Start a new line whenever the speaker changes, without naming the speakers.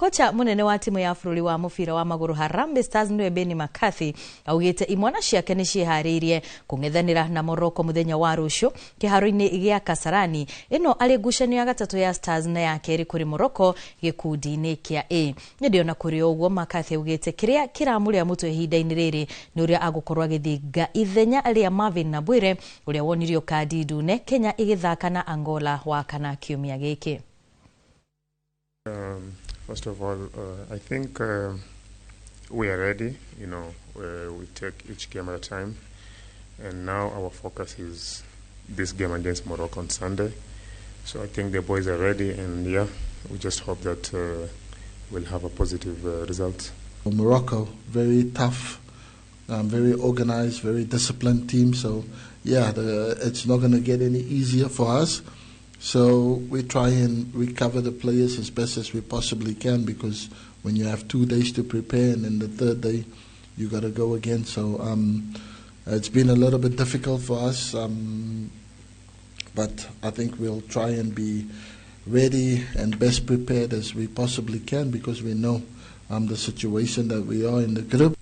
Kocha munene wa timu ya bũrũri wa mũbira wa magũrũ Harambee Stars niwe Benny McCarthy augĩte imwana ciake nĩ ciĩharĩirie kũng'ethanĩra na Morocco mũthenya wa rũciũ kĩharo-inĩ gĩa Kasarani. Ĩno arĩ ngucanio ya gatatũ ya Stars na ya kerĩ kũrĩ Morocco gĩkundi-inĩ kĩa A. Nĩndĩ ona kũrĩ ũguo McCarthy augĩte kĩrĩa kĩramũrĩa mũtwe ihinda-inĩ rĩrĩ nĩ ũrĩa agũkorwo agĩthinga ithenya rĩa Marvin Nabwire ũrĩa wonirio kadi ndune Kenya igĩthaka na Angola wa kana kiumia gĩkĩ.
First of all, I think we are ready. You know, we take each game at a time, and now our focus is this game against Morocco on Sunday. So I think the boys are ready, and yeah, we just hope that we'll have a positive result.
Morocco, very tough, very organized, very disciplined team. So yeah, it's not going to get any easier for us. So we try and recover the players as best as we possibly can, because when you have 2 days to prepare and then the third day you got to go again. So it's been a little bit difficult for us, but I think we'll try and be ready and best prepared as we possibly can, because we know the situation that we are in the group.